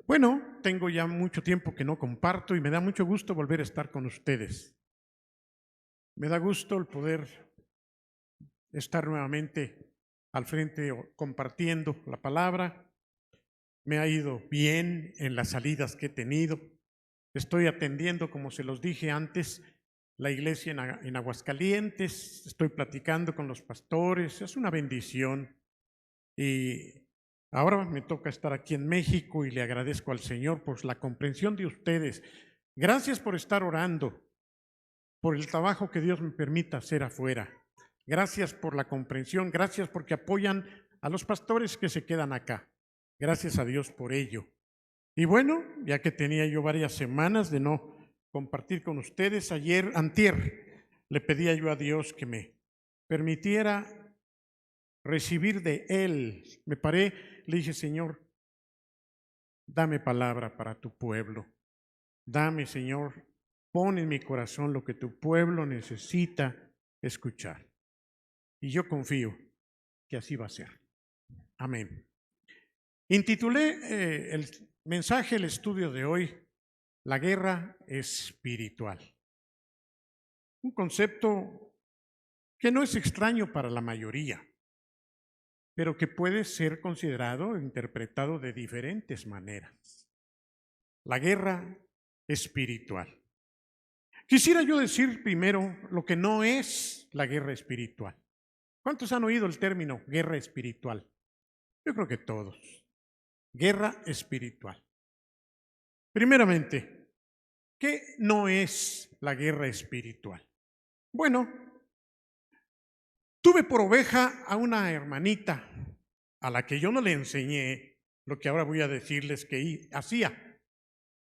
Bueno, tengo ya mucho tiempo que no comparto y me da mucho gusto volver a estar con ustedes. Me da gusto el poder estar nuevamente al frente compartiendo la palabra. Me ha ido bien en las salidas que he tenido. Estoy atendiendo, como se los dije antes, la iglesia en Aguascalientes. Estoy platicando con los pastores. Es una bendición. Y ahora me toca estar aquí en México y le agradezco al Señor por la comprensión de ustedes. Gracias por estar orando, por el trabajo que Dios me permita hacer afuera. Gracias por la comprensión, gracias porque apoyan a los pastores que se quedan acá. Gracias a Dios por ello. Y bueno, ya que tenía yo varias semanas de no compartir con ustedes, antier, le pedía yo a Dios que me permitiera recibir de Él. Me paré, le dije, Señor, dame palabra para tu pueblo. Dame, Señor, pon en mi corazón lo que tu pueblo necesita escuchar. Y yo confío que así va a ser. Amén. Intitulé el mensaje, el estudio de hoy, la guerra espiritual. Un concepto que no es extraño para la mayoría, pero que puede ser considerado e interpretado de diferentes maneras. La guerra espiritual. Quisiera yo decir primero lo que no es la guerra espiritual. ¿Cuántos han oído el término guerra espiritual? Yo creo que todos. Guerra espiritual. Primeramente, ¿qué no es la guerra espiritual? Bueno, tuve por oveja a una hermanita a la que yo no le enseñé lo que ahora voy a decirles que hacía.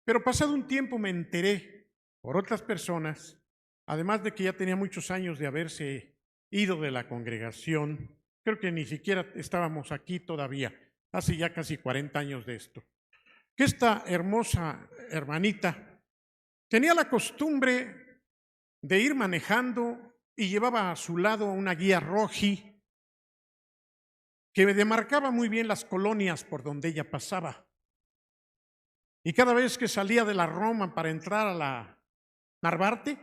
Pero pasado un tiempo me enteré por otras personas, además de que ya tenía muchos años de haberse ido de la congregación, creo que ni siquiera estábamos aquí todavía, hace ya casi 40 años de esto, que esta hermosa hermanita tenía la costumbre de ir manejando y llevaba a su lado una guía roji que demarcaba muy bien las colonias por donde ella pasaba. Y cada vez que salía de la Roma para entrar a la Narvarte,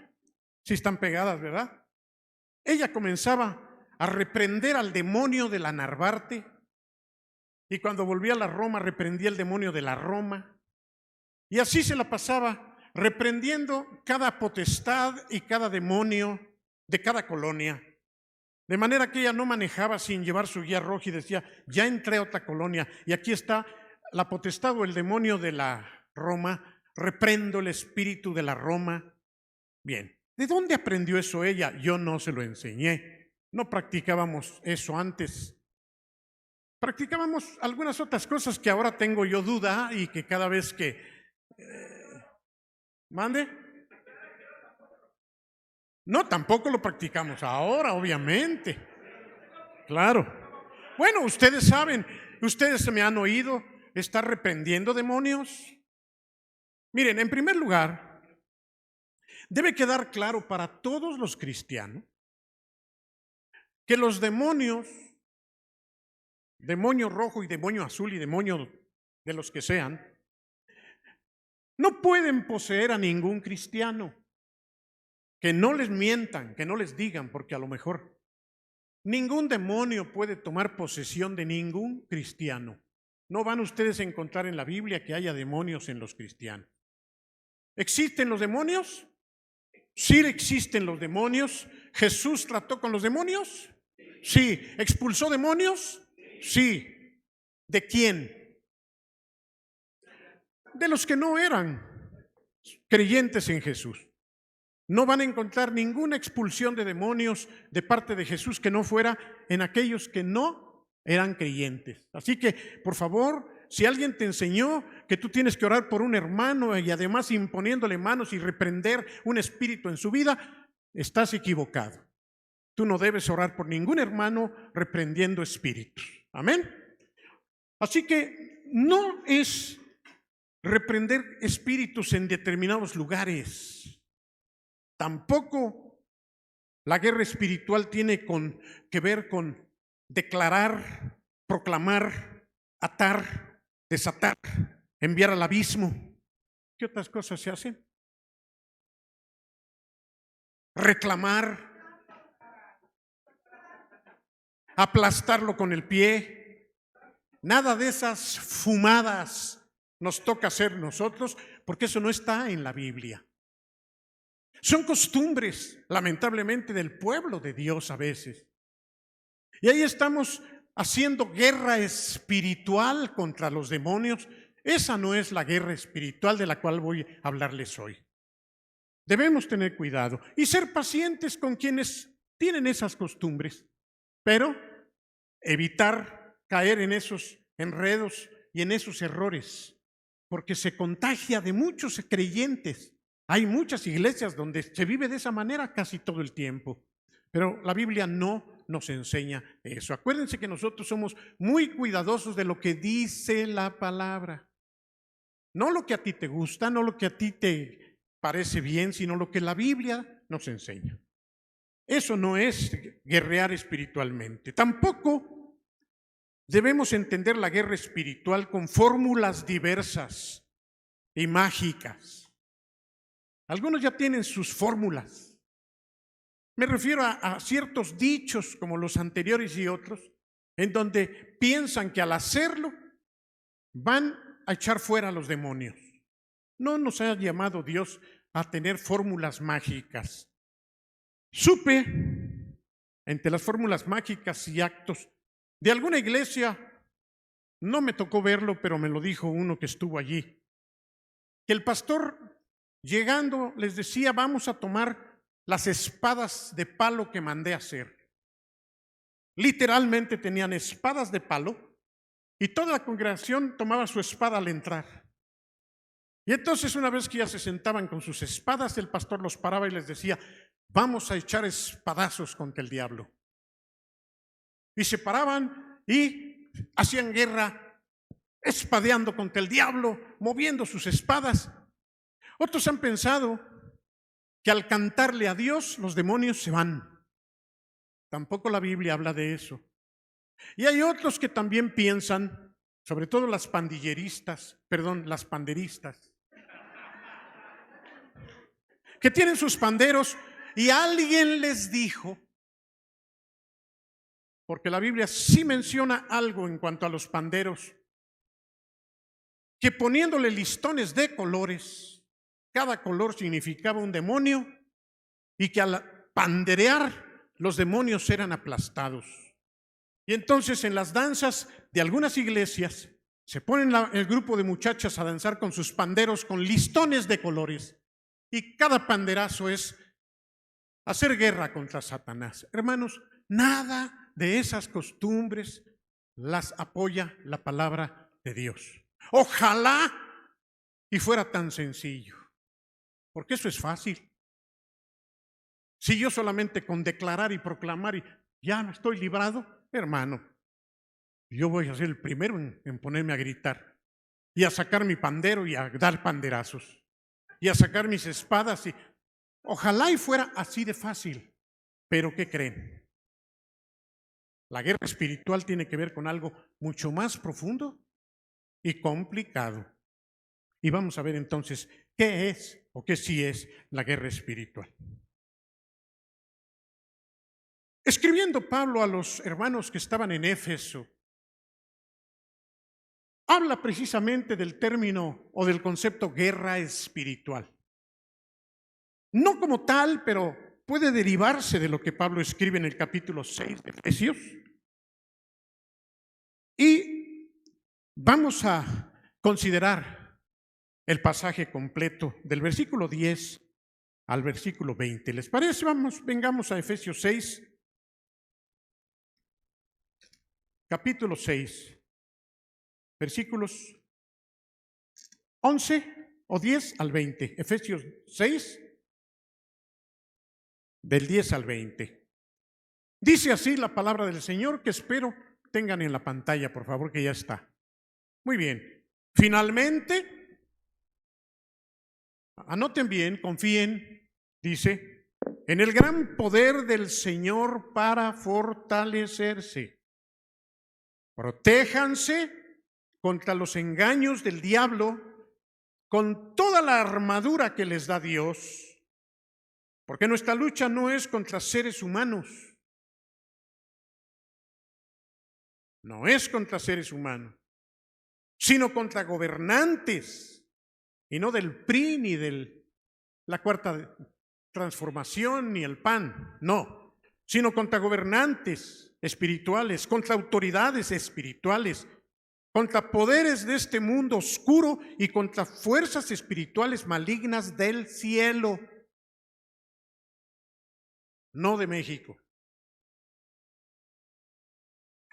si están pegadas, ¿verdad? Ella comenzaba a reprender al demonio de la Narvarte y cuando volvía a la Roma reprendía el demonio de la Roma y así se la pasaba reprendiendo cada potestad y cada demonio de cada colonia. De manera que ella no manejaba sin llevar su guía roja y decía, ya entré a otra colonia y aquí está la potestad o el demonio de la Roma, reprendo el espíritu de la Roma. Bien, ¿de dónde aprendió eso ella? Yo no se lo enseñé, no practicábamos eso antes. Practicábamos algunas otras cosas que ahora tengo yo duda y que cada vez que... ¿Mande? No, tampoco lo practicamos ahora, obviamente. Claro. Bueno, ustedes saben, ustedes me han oído estar reprendiendo demonios. Miren, en primer lugar, debe quedar claro para todos los cristianos que los demonios, demonio rojo y demonio azul y demonio de los que sean, no pueden poseer a ningún cristiano. Que no les mientan, que no les digan, porque a lo mejor ningún demonio puede tomar posesión de ningún cristiano. No van ustedes a encontrar en la Biblia que haya demonios en los cristianos. ¿Existen los demonios? Sí existen los demonios. ¿Jesús trató con los demonios? Sí. ¿Expulsó demonios? Sí. ¿De quién? De los que no eran creyentes en Jesús. No van a encontrar ninguna expulsión de demonios de parte de Jesús que no fuera en aquellos que no eran creyentes. Así que, por favor, si alguien te enseñó que tú tienes que orar por un hermano y además imponiéndole manos y reprender un espíritu en su vida, estás equivocado. Tú no debes orar por ningún hermano reprendiendo espíritus. Amén. Así que no es reprender espíritus en determinados lugares. Tampoco la guerra espiritual tiene que ver con declarar, proclamar, atar, desatar enviar al abismo. ¿Qué otras cosas se hacen? Reclamar, aplastarlo con el pie. Nada de esas fumadas nos toca hacer nosotros, porque eso no está en la Biblia. Son costumbres, lamentablemente, del pueblo de Dios a veces. Y ahí estamos haciendo guerra espiritual contra los demonios. Esa no es la guerra espiritual de la cual voy a hablarles hoy. Debemos tener cuidado y ser pacientes con quienes tienen esas costumbres, pero evitar caer en esos enredos y en esos errores, porque se contagia de muchos creyentes. Hay muchas iglesias donde se vive de esa manera casi todo el tiempo, pero la Biblia no nos enseña eso. Acuérdense que nosotros somos muy cuidadosos de lo que dice la palabra. No lo que a ti te gusta, no lo que a ti te parece bien, sino lo que la Biblia nos enseña. Eso no es guerrear espiritualmente. Tampoco debemos entender la guerra espiritual con fórmulas diversas y mágicas. Algunos ya tienen sus fórmulas. Me refiero a ciertos dichos como los anteriores y otros, en donde piensan que al hacerlo van a echar fuera a los demonios. No nos ha llamado Dios a tener fórmulas mágicas. Supe, entre las fórmulas mágicas y actos de alguna iglesia, no me tocó verlo, pero me lo dijo uno que estuvo allí, que el pastor llegando les decía: vamos a tomar las espadas de palo que mandé a hacer. Literalmente tenían espadas de palo y toda la congregación tomaba su espada al entrar. Y entonces, una vez que ya se sentaban con sus espadas, el pastor los paraba y les decía: vamos a echar espadazos contra el diablo. Y se paraban y hacían guerra, espadeando contra el diablo, moviendo sus espadas. Otros han pensado que al cantarle a Dios los demonios se van. Tampoco la Biblia habla de eso. Y hay otros que también piensan, sobre todo las panderistas, que tienen sus panderos y alguien les dijo, porque la Biblia sí menciona algo en cuanto a los panderos, que poniéndole listones de colores, cada color significaba un demonio, y que al panderear los demonios eran aplastados. Y entonces en las danzas de algunas iglesias se ponen el grupo de muchachas a danzar con sus panderos con listones de colores, y cada panderazo es hacer guerra contra Satanás. Hermanos, nada de esas costumbres las apoya la palabra de Dios. Ojalá y fuera tan sencillo, porque eso es fácil. Si yo solamente con declarar y proclamar y ya no estoy librado, hermano, yo voy a ser el primero en ponerme a gritar y a sacar mi pandero y a dar panderazos y a sacar mis espadas. Y ojalá y fuera así de fácil. Pero ¿qué creen? La guerra espiritual tiene que ver con algo mucho más profundo y complicado. Y vamos a ver entonces qué es o qué sí es la guerra espiritual. Escribiendo Pablo a los hermanos que estaban en Éfeso, habla precisamente del término o del concepto guerra espiritual. No como tal, pero puede derivarse de lo que Pablo escribe en el capítulo 6 de Efesios. Y vamos a considerar el pasaje completo del versículo 10 al versículo 20. ¿Les parece? Vengamos a Efesios 6, capítulo 6. Versículos 11 o 10 al 20. Efesios 6, del 10 al 20. Dice así la palabra del Señor, que espero tengan en la pantalla, por favor, que ya está. Muy bien. Finalmente, anoten bien, confíen, dice, en el gran poder del Señor para fortalecerse. Protéjanse contra los engaños del diablo, con toda la armadura que les da Dios, porque nuestra lucha no es contra seres humanos, no es contra seres humanos, sino contra gobernantes, y no del PRI ni de la Cuarta Transformación ni el PAN, no, sino contra gobernantes espirituales, contra autoridades espirituales, contra poderes de este mundo oscuro y contra fuerzas espirituales malignas del cielo, no de México.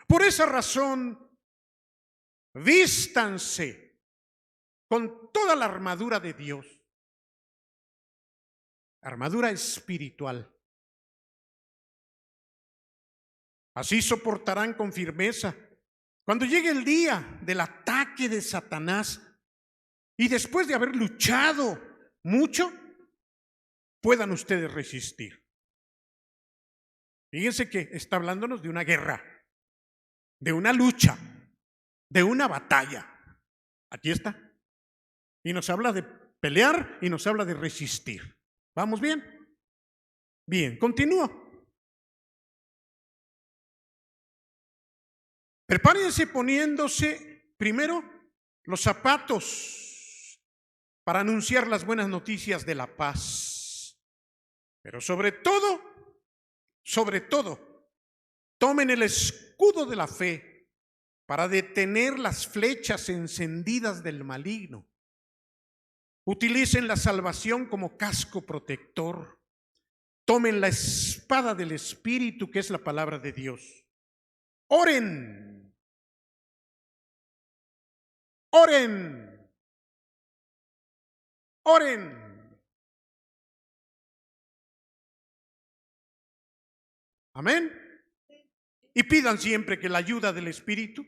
Por esa razón, vístanse con toda la armadura de Dios, armadura espiritual. Así soportarán con firmeza cuando llegue el día del ataque de Satanás y después de haber luchado mucho, puedan ustedes resistir. Fíjense que está hablándonos de una guerra, de una lucha, de una batalla. Aquí está. Y nos habla de pelear y nos habla de resistir. ¿Vamos bien? Bien, continúo. Prepárense poniéndose primero los zapatos para anunciar las buenas noticias de la paz. Pero sobre todo, tomen el escudo de la fe para detener las flechas encendidas del maligno. Utilicen la salvación como casco protector. Tomen la espada del Espíritu, que es la palabra de Dios. Oren. Oren. Oren. Amén. Y pidan siempre que la ayuda del Espíritu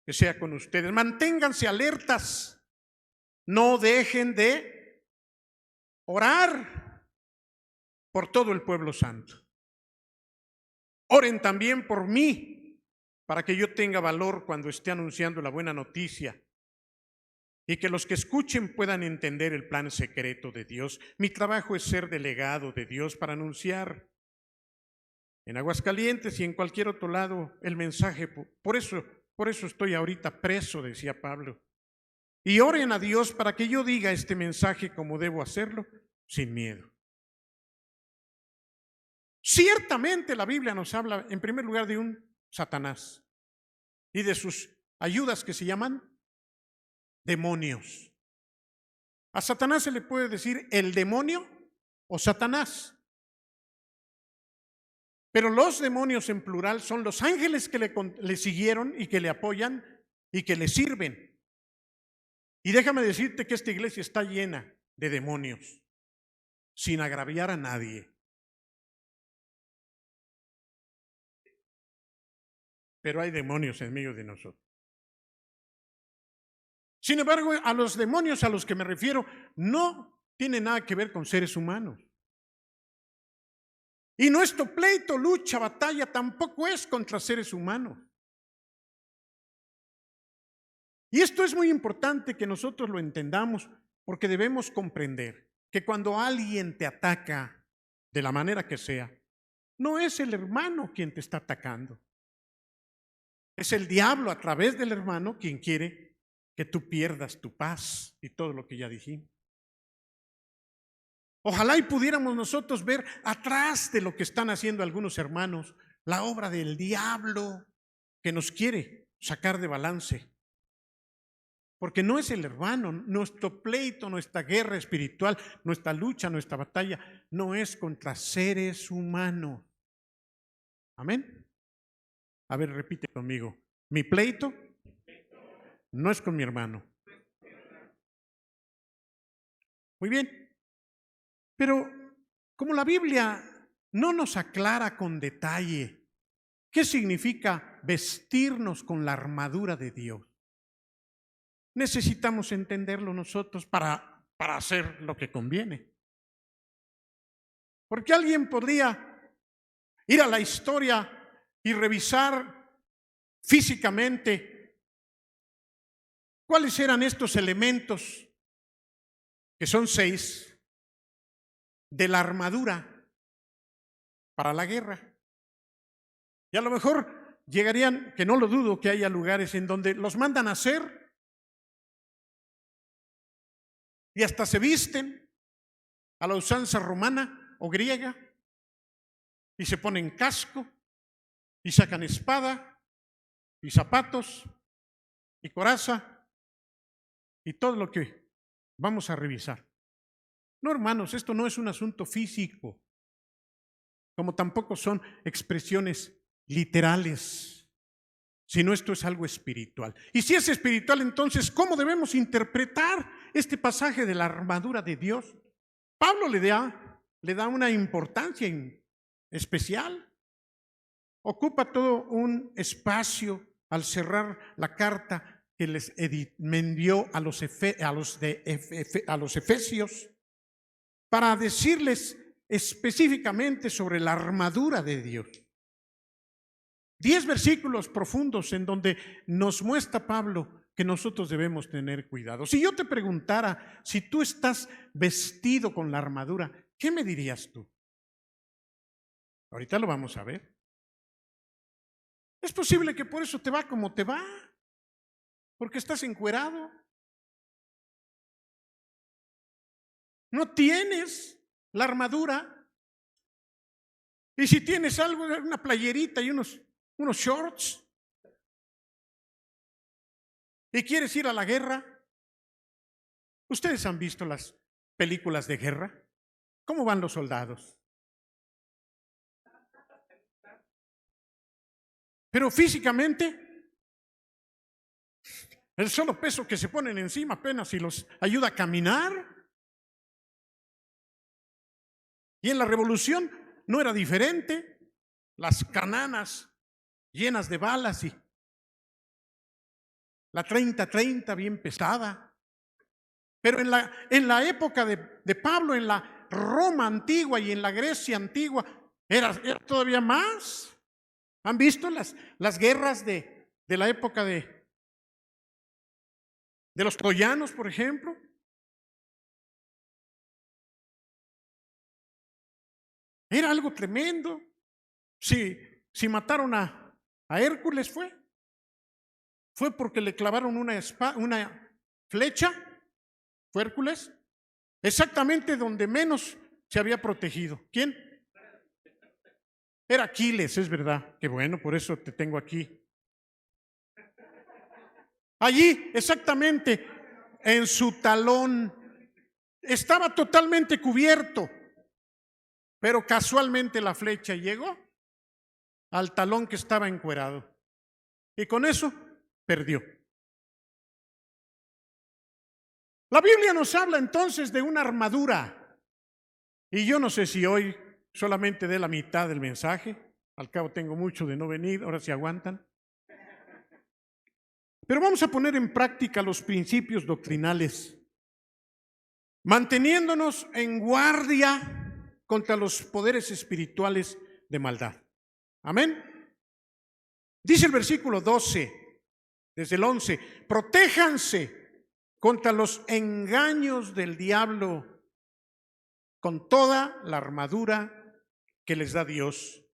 que sea con ustedes. Manténganse alertas. No dejen de orar por todo el pueblo santo. Oren también por mí, para que yo tenga valor cuando esté anunciando la buena noticia y que los que escuchen puedan entender el plan secreto de Dios. Mi trabajo es ser delegado de Dios para anunciar en Aguascalientes y en cualquier otro lado el mensaje. Por eso estoy ahorita preso, decía Pablo. Y oren a Dios para que yo diga este mensaje como debo hacerlo, sin miedo. Ciertamente la Biblia nos habla en primer lugar de un Satanás y de sus ayudas que se llaman demonios. A Satanás se le puede decir el demonio o Satanás. Pero los demonios en plural son los ángeles que le siguieron y que le apoyan y que le sirven. Y déjame decirte que esta iglesia está llena de demonios, sin agraviar a nadie. Pero hay demonios en medio de nosotros. Sin embargo, a los demonios a los que me refiero no tiene nada que ver con seres humanos. Y nuestro pleito, lucha, batalla tampoco es contra seres humanos. Y esto es muy importante que nosotros lo entendamos, porque debemos comprender que cuando alguien te ataca de la manera que sea, no es el hermano quien te está atacando. Es el diablo a través del hermano quien quiere que tú pierdas tu paz y todo lo que ya dijimos. Ojalá y pudiéramos nosotros ver atrás de lo que están haciendo algunos hermanos, la obra del diablo que nos quiere sacar de balance. Porque no es el hermano, nuestro pleito, nuestra guerra espiritual, nuestra lucha, nuestra batalla, no es contra seres humanos. Amén. A ver, repite conmigo. Mi pleito no es con mi hermano. Muy bien. Pero como la Biblia no nos aclara con detalle qué significa vestirnos con la armadura de Dios, necesitamos entenderlo nosotros para hacer lo que conviene. Porque alguien podría ir a la historia y revisar físicamente ¿Cuáles eran estos elementos, que son 6, de la armadura para la guerra? Y a lo mejor llegarían, que no lo dudo, que haya lugares en donde los mandan a hacer y hasta se visten a la usanza romana o griega y se ponen casco y sacan espada y zapatos y coraza y todo lo que vamos a revisar. No, hermanos, esto no es un asunto físico, como tampoco son expresiones literales, sino esto es algo espiritual. Y si es espiritual, entonces, ¿cómo debemos interpretar este pasaje de la armadura de Dios? Pablo le da una importancia especial. Ocupa todo un espacio al cerrar la carta que les envió a los efesios para decirles específicamente sobre la armadura de Dios. 10 versículos profundos en donde nos muestra Pablo que nosotros debemos tener cuidado. Si yo te preguntara si tú estás vestido con la armadura, ¿qué me dirías tú? Ahorita lo vamos a ver. Es posible que por eso te va como te va, porque estás encuerado. No tienes la armadura. Y si tienes algo, una playerita y unos shorts, y quieres ir a la guerra. ¿Ustedes han visto las películas de guerra? ¿Cómo van los soldados? Pero físicamente, el solo peso que se ponen encima apenas si los ayuda a caminar. Y en la revolución no era diferente. Las cananas llenas de balas y la 30-30 bien pesada. Pero en la época de Pablo, en la Roma antigua y en la Grecia antigua, era todavía más. ¿Han visto las guerras de la época de los troyanos, por ejemplo? Era algo tremendo. Si mataron a Hércules fue porque le clavaron una flecha, fue Hércules, exactamente donde menos se había protegido. ¿Quién? Era Aquiles, es verdad. Qué bueno, por eso te tengo aquí. Allí, exactamente, en su talón, estaba totalmente cubierto, pero casualmente la flecha llegó al talón que estaba encuerado. Y con eso perdió. La Biblia nos habla entonces de una armadura. Y yo no sé si hoy solamente dé la mitad del mensaje. Al cabo tengo mucho de no venir, ahora se aguantan. Pero vamos a poner en práctica los principios doctrinales, manteniéndonos en guardia contra los poderes espirituales de maldad. Amén. Dice el versículo 12, desde el 11, protéjanse contra los engaños del diablo con toda la armadura que les da Dios.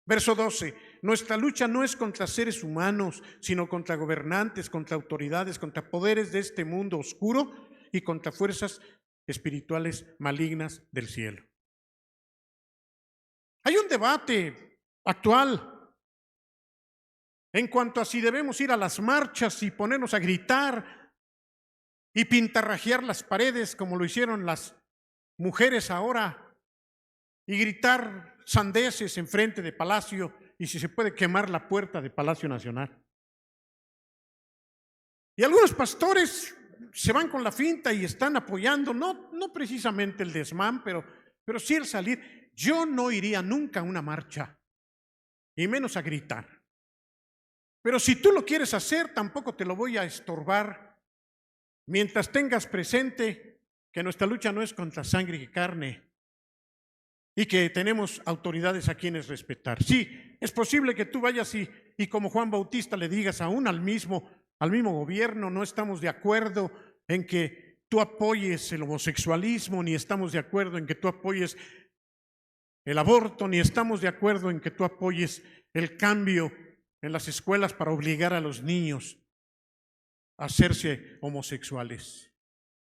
Verso 12, nuestra lucha no es contra seres humanos, sino contra gobernantes, contra autoridades, contra poderes de este mundo oscuro y contra fuerzas espirituales malignas del cielo. Hay un debate actual en cuanto a si debemos ir a las marchas y ponernos a gritar y pintarrajear las paredes como lo hicieron las mujeres ahora y gritar sandeces enfrente de Palacio y si se puede quemar la puerta de Palacio Nacional. Y algunos pastores se van con la finta y están apoyando, no precisamente el desmán, pero sí el salir. Yo no iría nunca a una marcha, y menos a gritar. Pero si tú lo quieres hacer, tampoco te lo voy a estorbar, mientras tengas presente que nuestra lucha no es contra sangre y carne, y que tenemos autoridades a quienes respetar. Sí, es posible que tú vayas y como Juan Bautista le digas aún al mismo al mismo gobierno, no estamos de acuerdo en que tú apoyes el homosexualismo, ni estamos de acuerdo en que tú apoyes el aborto, ni estamos de acuerdo en que tú apoyes el cambio en las escuelas para obligar a los niños a hacerse homosexuales.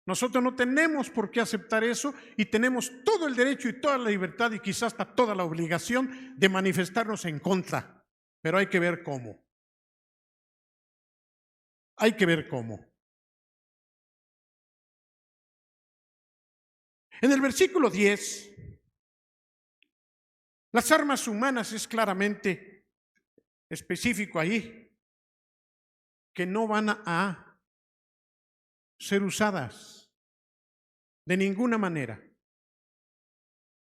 Nosotros no tenemos por qué aceptar eso y tenemos todo el derecho y toda la libertad y quizás hasta toda la obligación de manifestarnos en contra, pero hay que ver cómo. Hay que ver cómo. En el versículo 10, las armas humanas es claramente específico ahí, que no van a ser usadas de ninguna manera.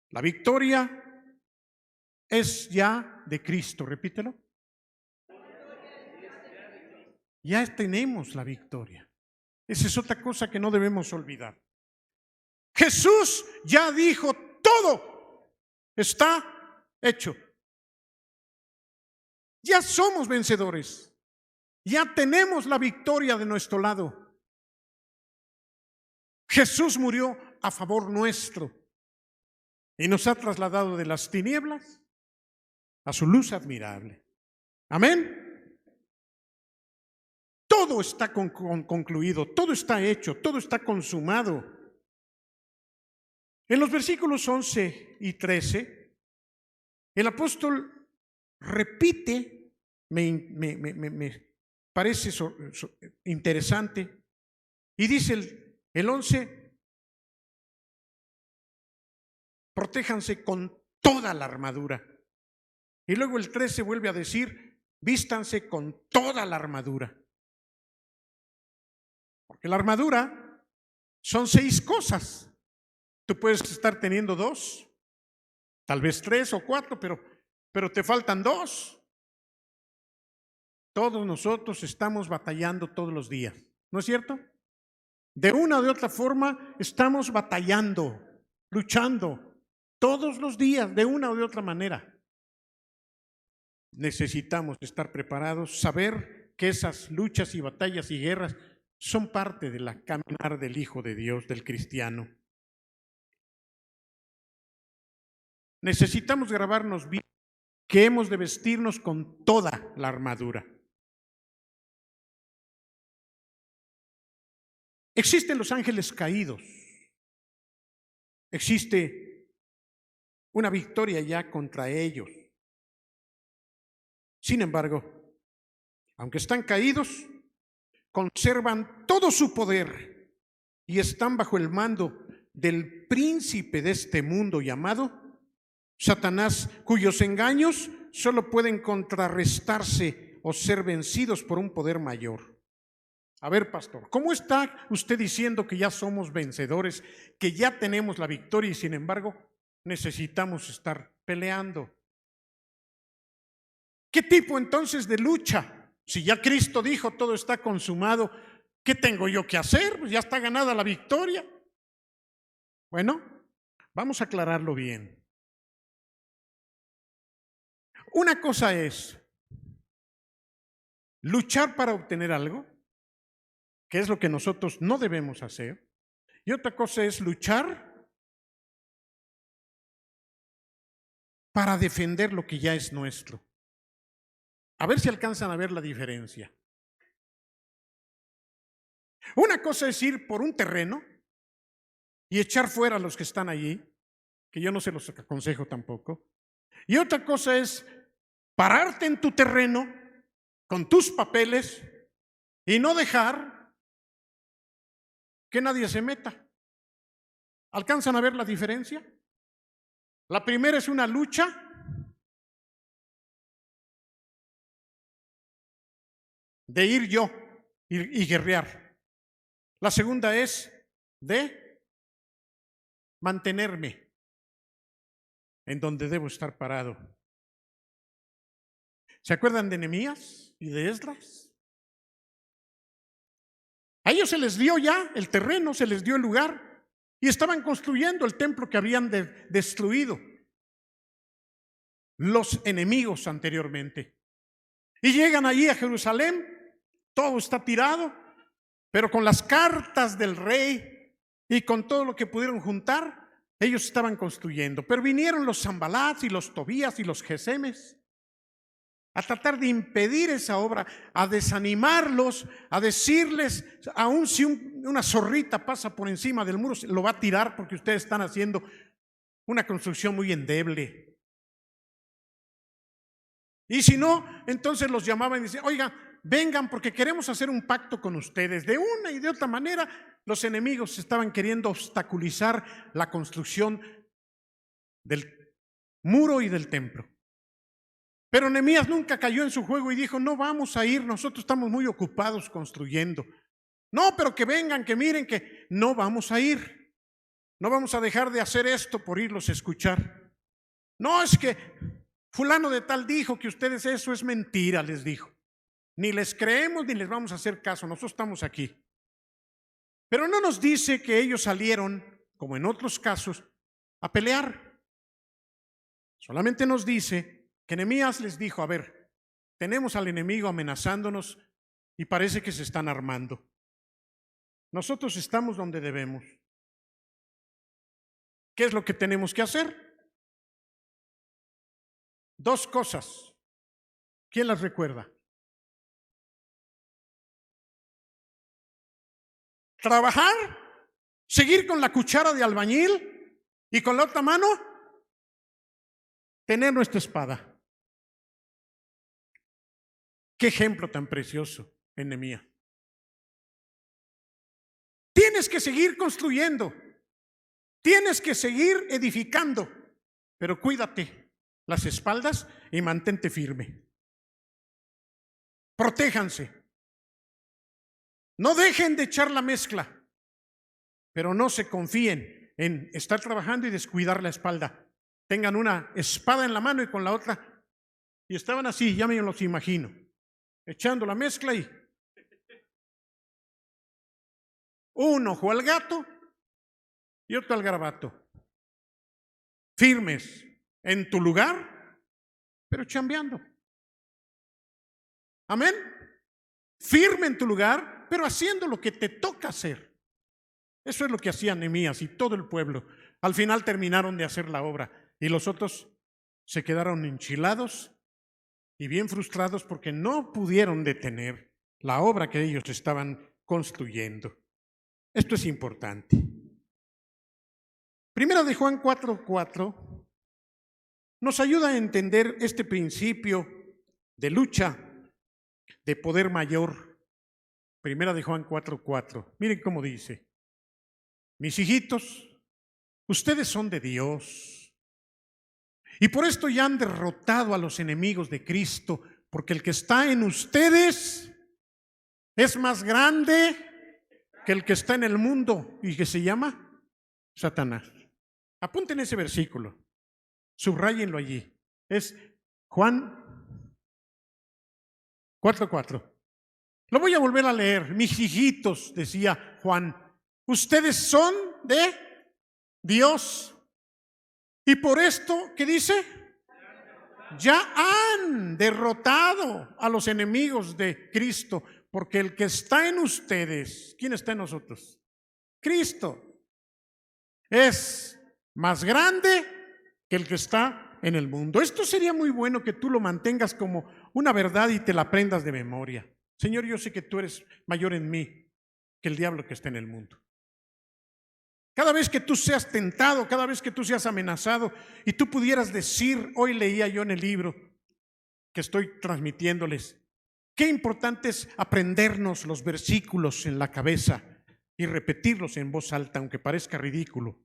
La victoria es ya de Cristo, repítelo. Ya tenemos la victoria. Esa es otra cosa que no debemos olvidar. Jesús ya dijo todo está hecho. Ya somos vencedores. Ya tenemos la victoria de nuestro lado. Jesús murió a favor nuestro y nos ha trasladado de las tinieblas a su luz admirable. Amén. Todo está concluido, todo está hecho, todo está consumado. En los versículos 11 y 13, el apóstol repite, me parece interesante, y dice el 11, protéjanse con toda la armadura. Y luego el 13 vuelve a decir, vístanse con toda la armadura. Porque la armadura son 6 cosas. Tú puedes estar teniendo 2, tal vez 3 o 4, pero te faltan 2. Todos nosotros estamos batallando todos los días, ¿no es cierto? De una o de otra forma estamos batallando, luchando todos los días, de una o de otra manera. Necesitamos estar preparados, saber que esas luchas y batallas y guerras son parte de la caminar del Hijo de Dios, del cristiano. Necesitamos grabarnos bien que hemos de vestirnos con toda la armadura. Existen los ángeles caídos. Existe una victoria ya contra ellos. Sin embargo, aunque están caídos, conservan todo su poder y están bajo el mando del príncipe de este mundo llamado Satanás, cuyos engaños solo pueden contrarrestarse o ser vencidos por un poder mayor. A ver, pastor, ¿cómo está usted diciendo que ya somos vencedores, que ya tenemos la victoria y sin embargo necesitamos estar peleando? ¿Qué tipo entonces de lucha? Si ya Cristo dijo todo está consumado, ¿qué tengo yo que hacer? Pues ya está ganada la victoria. Bueno, vamos a aclararlo bien. Una cosa es luchar para obtener algo, que es lo que nosotros no debemos hacer, y otra cosa es luchar para defender lo que ya es nuestro. A ver si alcanzan a ver la diferencia. Una cosa es ir por un terreno y echar fuera a los que están allí, que yo no se los aconsejo tampoco. Y otra cosa es pararte en tu terreno con tus papeles y no dejar que nadie se meta. ¿Alcanzan a ver la diferencia? La primera es una lucha de ir yo y guerrear. La segunda es de mantenerme en donde debo estar parado. ¿Se acuerdan de Nehemías y de Esdras? A ellos se les dio ya el terreno, se les dio el lugar y estaban construyendo el templo que habían destruido los enemigos anteriormente. Y llegan allí a Jerusalén todo está tirado, pero con las cartas del rey y con todo lo que pudieron juntar, ellos estaban construyendo. Pero vinieron los Sanbalats y los Tobías y los Gesemes a tratar de impedir esa obra, a desanimarlos, a decirles, aun si una zorrita pasa por encima del muro, lo va a tirar porque ustedes están haciendo una construcción muy endeble. Y si no, entonces los llamaban y decían, oiga, vengan porque queremos hacer un pacto con ustedes. De una y de otra manera, los enemigos estaban queriendo obstaculizar la construcción del muro y del templo. Pero Nehemías nunca cayó en su juego y dijo, no vamos a ir, nosotros estamos muy ocupados construyendo. No, pero que vengan, que miren que no vamos a ir. No vamos a dejar de hacer esto por irlos a escuchar. No, es que fulano de tal dijo que ustedes, eso es mentira, les dijo. Ni les creemos ni les vamos a hacer caso, nosotros estamos aquí. Pero no nos dice que ellos salieron, como en otros casos, a pelear. Solamente nos dice que Nehemías les dijo, a ver, tenemos al enemigo amenazándonos y parece que se están armando. Nosotros estamos donde debemos. ¿Qué es lo que tenemos que hacer? Dos cosas. ¿Quién las recuerda? Trabajar, seguir con la cuchara de albañil y con la otra mano tener nuestra espada. Qué ejemplo tan precioso en Nehemías. Tienes que seguir construyendo, tienes que seguir edificando, pero cuídate las espaldas y mantente firme. Protéjanse. No dejen de echar la mezcla, pero no se confíen en estar trabajando y descuidar la espalda. Tengan una espada en la mano y con la otra. Y estaban así, ya me los imagino, echando la mezcla y un ojo al gato y otro al garabato. Firmes en tu lugar, pero chambeando. Amén. Firme en tu lugar, pero haciendo lo que te toca hacer. Eso es lo que hacía Nehemías y todo el pueblo. Al final terminaron de hacer la obra y los otros se quedaron enchilados y bien frustrados porque no pudieron detener la obra que ellos estaban construyendo. Esto es importante. Primera de Juan 4:4 nos ayuda a entender este principio de lucha, de poder mayor. Primera de Juan 4:4. Miren cómo dice: mis hijitos, ustedes son de Dios y por esto ya han derrotado a los enemigos de Cristo, porque el que está en ustedes es más grande que el que está en el mundo y que se llama Satanás. Apunten ese versículo, subrayenlo allí. Es Juan 4:4. Lo voy a volver a leer. Mis hijitos, decía Juan, ustedes son de Dios. Y por esto, ¿qué dice? Ya han derrotado a los enemigos de Cristo, porque el que está en ustedes, ¿quién está en nosotros? Cristo. Es más grande que el que está en el mundo. Esto sería muy bueno que tú lo mantengas como una verdad y te la aprendas de memoria. Señor, yo sé que tú eres mayor en mí que el diablo que está en el mundo. Cada vez que tú seas tentado, cada vez que tú seas amenazado y tú pudieras decir, hoy leía yo en el libro que estoy transmitiéndoles, qué importante es aprendernos los versículos en la cabeza y repetirlos en voz alta, aunque parezca ridículo.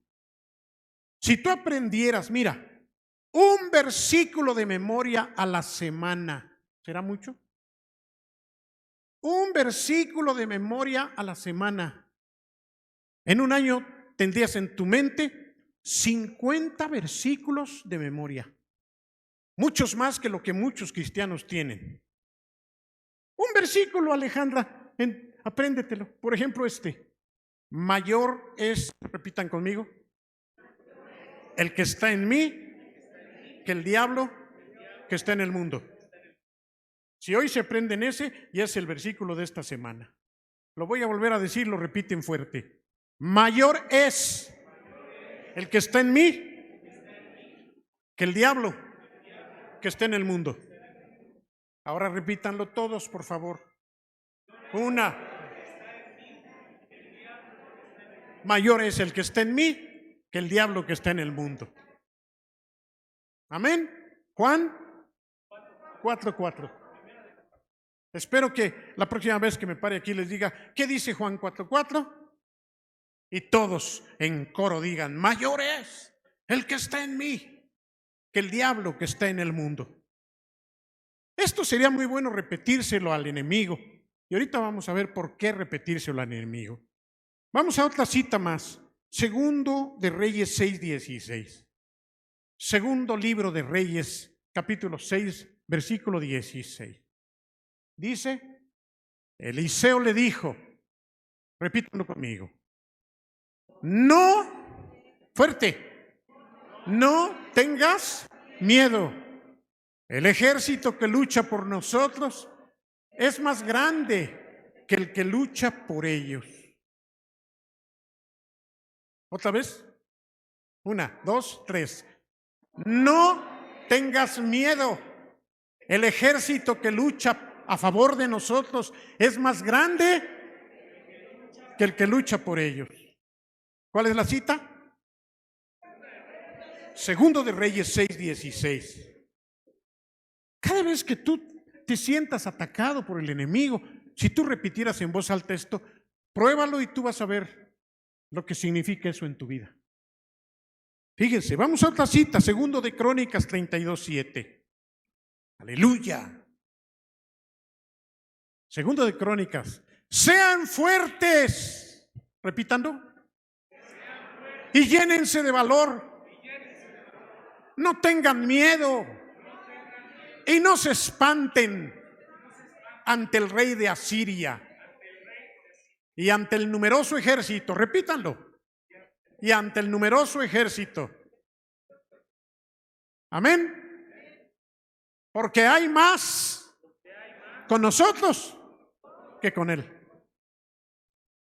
Si tú aprendieras, mira, un versículo de memoria a la semana, ¿será mucho? Un versículo de memoria a la semana. En un año tendrías en tu mente 50 versículos de memoria. Muchos más que lo que muchos cristianos tienen. Un versículo, Alejandra, apréndetelo. Por ejemplo, mayor es, repitan conmigo, el que está en mí que el diablo que está en el mundo. Si hoy se aprenden ese, ya es el versículo de esta semana. Lo voy a volver a decir, lo repiten fuerte. Mayor es el que está en mí que el diablo que está en el mundo. Ahora repítanlo todos, por favor. Una. Mayor es el que está en mí que el diablo que está en el mundo. Amén. Juan 4:4. Espero que la próxima vez que me pare aquí les diga, ¿qué dice Juan 4:4? Y todos en coro digan, mayor es el que está en mí que el diablo que está en el mundo. Esto sería muy bueno repetírselo al enemigo. Y ahorita vamos a ver por qué repetírselo al enemigo. Vamos a otra cita más. Segundo de Reyes 6:16. Segundo libro de Reyes, capítulo 6, versículo 16. Dice, Eliseo le dijo, repítanlo conmigo, no, fuerte, no tengas miedo. El ejército que lucha por nosotros es más grande que el que lucha por ellos. ¿Otra vez? 1, 2, 3. No tengas miedo. El ejército que lucha a favor de nosotros es más grande que el que lucha por ellos. ¿Cuál es la cita? Segundo de Reyes 6:16. Cada vez que tú te sientas atacado por el enemigo, si tú repitieras en voz alta esto, pruébalo y tú vas a ver lo que significa eso en tu vida. Fíjense, vamos a otra cita, segundo de Crónicas 32:7. Aleluya. Segundo de Crónicas, sean fuertes, repitando, y llénense de valor. No tengan miedo y no se espanten ante el rey de Asiria y ante el numeroso ejército. Repítanlo. Y ante el numeroso ejército. Amén. Porque hay más con nosotros que con él.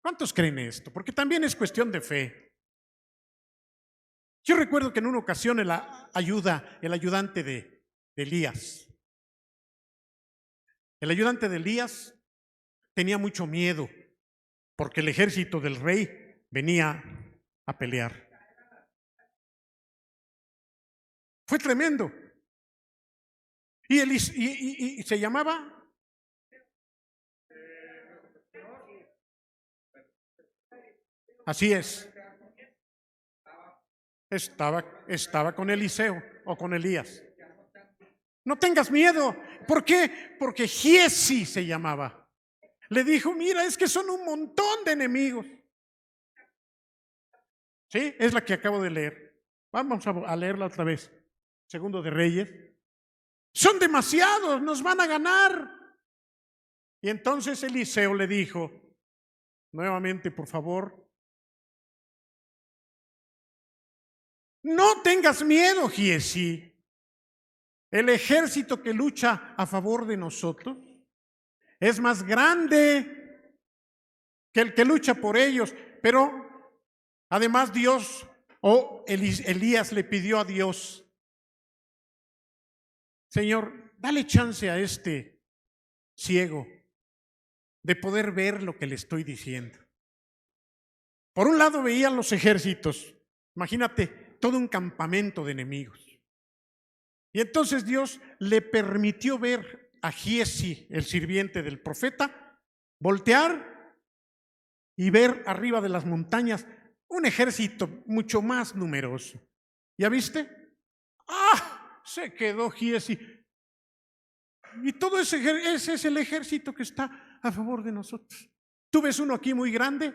¿Cuántos creen esto? Porque también es cuestión de fe. Yo recuerdo que en una ocasión el ayudante de Elías, el ayudante de Elías tenía mucho miedo porque el ejército del rey venía a pelear. Fue tremendo. Y se llamaba así es. Estaba con Eliseo o con Elías. No tengas miedo. ¿Por qué? Porque Giesi se llamaba. Le dijo, mira, es que son un montón de enemigos. ¿Sí? Es la que acabo de leer. Vamos a leerla otra vez. Segundo de Reyes. Son demasiados, nos van a ganar. Y entonces Eliseo le dijo, nuevamente, por favor, no tengas miedo, Giesi. El ejército que lucha a favor de nosotros es más grande que el que lucha por ellos. Pero además Dios, Elías le pidió a Dios, Señor, dale chance a este ciego de poder ver lo que le estoy diciendo. Por un lado veían los ejércitos, imagínate, todo un campamento de enemigos. Y entonces Dios le permitió ver a Giesi, el sirviente del profeta, voltear y ver arriba de las montañas un ejército mucho más numeroso. ¿Ya viste? ¡Ah! Se quedó Giesi. Y todo ese es el ejército que está a favor de nosotros. ¿Tú ves uno aquí muy grande?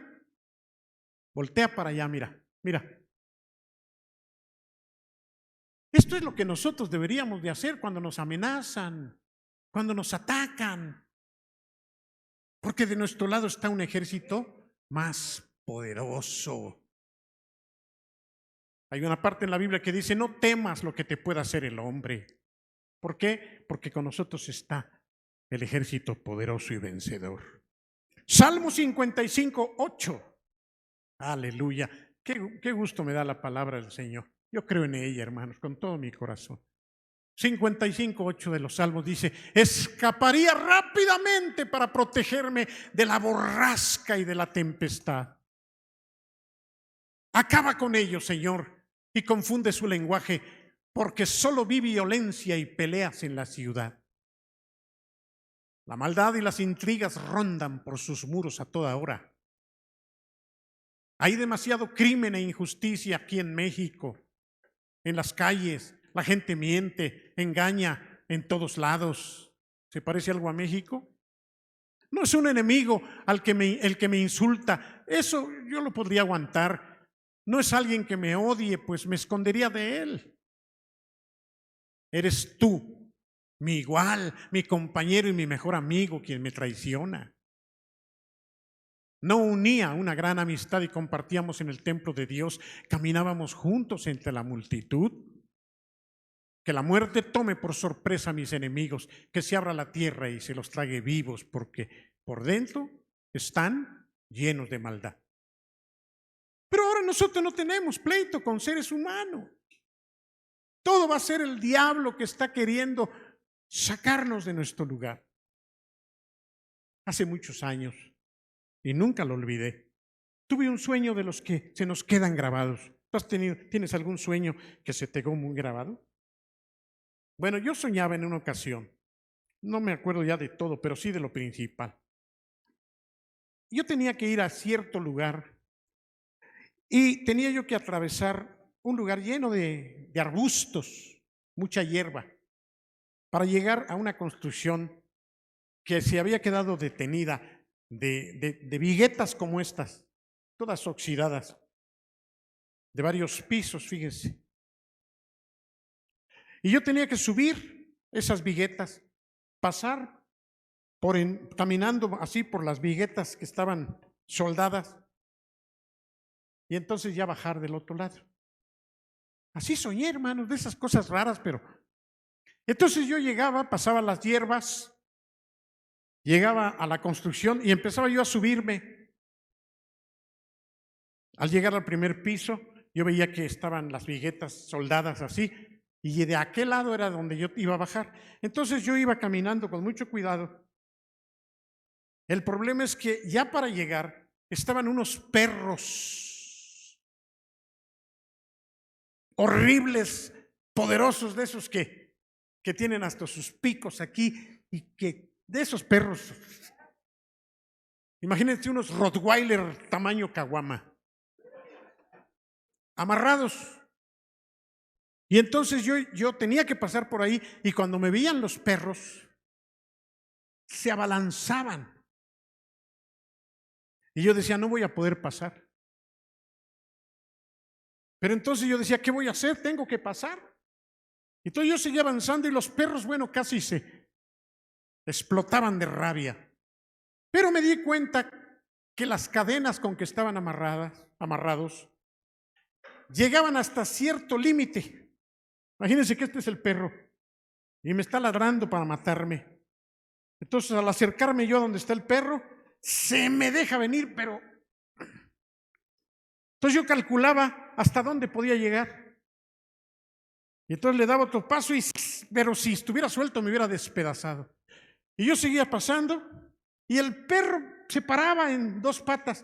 Voltea para allá, mira. Esto es lo que nosotros deberíamos de hacer cuando nos amenazan, cuando nos atacan. Porque de nuestro lado está un ejército más poderoso. Hay una parte en la Biblia que dice, no temas lo que te pueda hacer el hombre. ¿Por qué? Porque con nosotros está el ejército poderoso y vencedor. Salmo 55, 8. Aleluya. Qué gusto me da la palabra del Señor. Yo creo en ella, hermanos, con todo mi corazón. 55, 8 de los Salmos dice: escaparía rápidamente para protegerme de la borrasca y de la tempestad. Acaba con ellos, Señor, y confunde su lenguaje, porque solo vi violencia y peleas en la ciudad. La maldad y las intrigas rondan por sus muros a toda hora. Hay demasiado crimen e injusticia aquí en México. En las calles, la gente miente, engaña en todos lados. ¿Se parece algo a México? No es un enemigo el que me insulta. Eso yo lo podría aguantar. No es alguien que me odie, pues me escondería de él. Eres tú, mi igual, mi compañero y mi mejor amigo, quien me traiciona. No unía una gran amistad y compartíamos en el templo de Dios, caminábamos juntos entre la multitud. Que la muerte tome por sorpresa a mis enemigos, que se abra la tierra y se los trague vivos, porque por dentro están llenos de maldad. Pero ahora nosotros no tenemos pleito con seres humanos. Todo va a ser el diablo que está queriendo sacarnos de nuestro lugar. Hace muchos años, y nunca lo olvidé, tuve un sueño de los que se nos quedan grabados. ¿Tienes algún sueño que se te quedó muy grabado? Bueno, yo soñaba en una ocasión, no me acuerdo ya de todo, pero sí de lo principal. Yo tenía que ir a cierto lugar y tenía yo que atravesar un lugar lleno de arbustos, mucha hierba, para llegar a una construcción que se había quedado detenida de viguetas como estas, todas oxidadas, de varios pisos, fíjense. Y yo tenía que subir esas viguetas, pasar caminando así por las viguetas que estaban soldadas y entonces ya bajar del otro lado. Así soñé, hermanos, de esas cosas raras, pero entonces yo llegaba, pasaba las hierbas, llegaba a la construcción y empezaba yo a subirme. Al llegar al primer piso, yo veía que estaban las viguetas soldadas así, y de aquel lado era donde yo iba a bajar. Entonces yo iba caminando con mucho cuidado. El problema es que ya para llegar estaban unos perros horribles, poderosos, de esos que tienen hasta sus picos aquí, y que de esos perros, imagínense unos Rottweiler tamaño caguama, amarrados. Y entonces yo tenía que pasar por ahí, y cuando me veían los perros, se abalanzaban. Y yo decía, no voy a poder pasar. Pero entonces yo decía, ¿qué voy a hacer? Tengo que pasar. Entonces yo seguía avanzando y los perros, bueno, casi se explotaban de rabia. Pero me di cuenta que las cadenas con que estaban amarrados, llegaban hasta cierto límite. Imagínense que este es el perro y me está ladrando para matarme. Entonces al acercarme yo a donde está el perro, se me deja venir, pero entonces yo calculaba hasta dónde podía llegar. Y entonces le daba otro paso, pero si estuviera suelto me hubiera despedazado. Y yo seguía pasando y el perro se paraba en dos patas,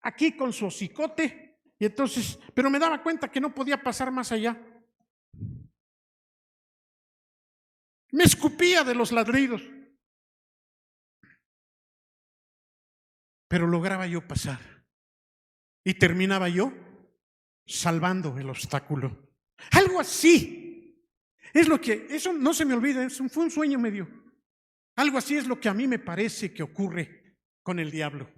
aquí con su hocicote, y entonces, pero me daba cuenta que no podía pasar más allá. Me escupía de los ladridos, pero lograba yo pasar y terminaba yo salvando el obstáculo. Algo así es lo que, eso no se me olvida, fue un sueño medio. Algo así es lo que a mí me parece que ocurre con el diablo.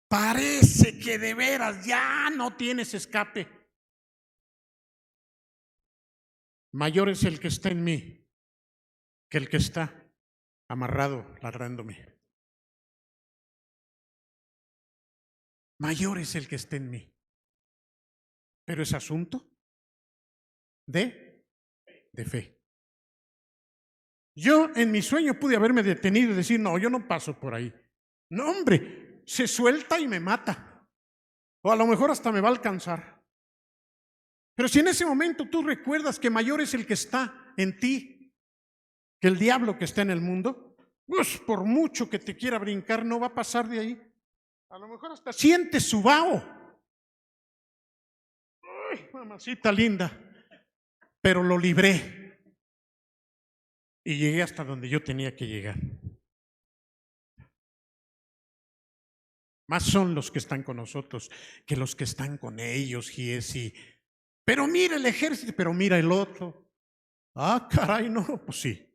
Parece que de veras ya no tienes escape. Mayor es el que está en mí que el que está amarrado ladrándome. Mayor es el que está en mí. Pero es asunto de fe. Yo en mi sueño pude haberme detenido y decir, no, yo no paso por ahí. No, hombre, se suelta y me mata. O a lo mejor hasta me va a alcanzar. Pero si en ese momento tú recuerdas que mayor es el que está en ti que el diablo que está en el mundo, pues por mucho que te quiera brincar, no va a pasar de ahí. A lo mejor hasta siente su vaho. Ay, mamacita linda. Pero lo libré. Y llegué hasta donde yo tenía que llegar. Más son los que están con nosotros que los que están con ellos, Giesi. Pero mira el ejército, pero mira el otro. Ah, caray, no, pues sí.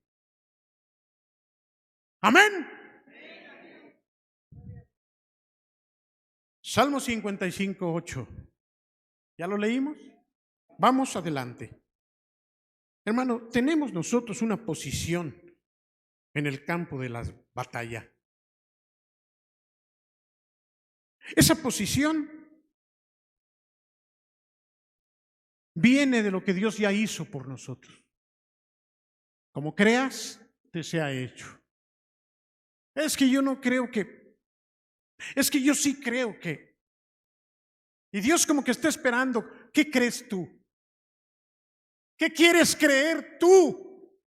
Amén. Salmo 55, 8. ¿Ya lo leímos? Vamos adelante. Hermano, tenemos nosotros una posición en el campo de la batalla. Esa posición viene de lo que Dios ya hizo por nosotros. Como creas, te sea hecho. Es que yo no creo que, es que yo sí creo que. Y Dios como que está esperando, ¿qué crees tú? ¿Qué quieres creer tú?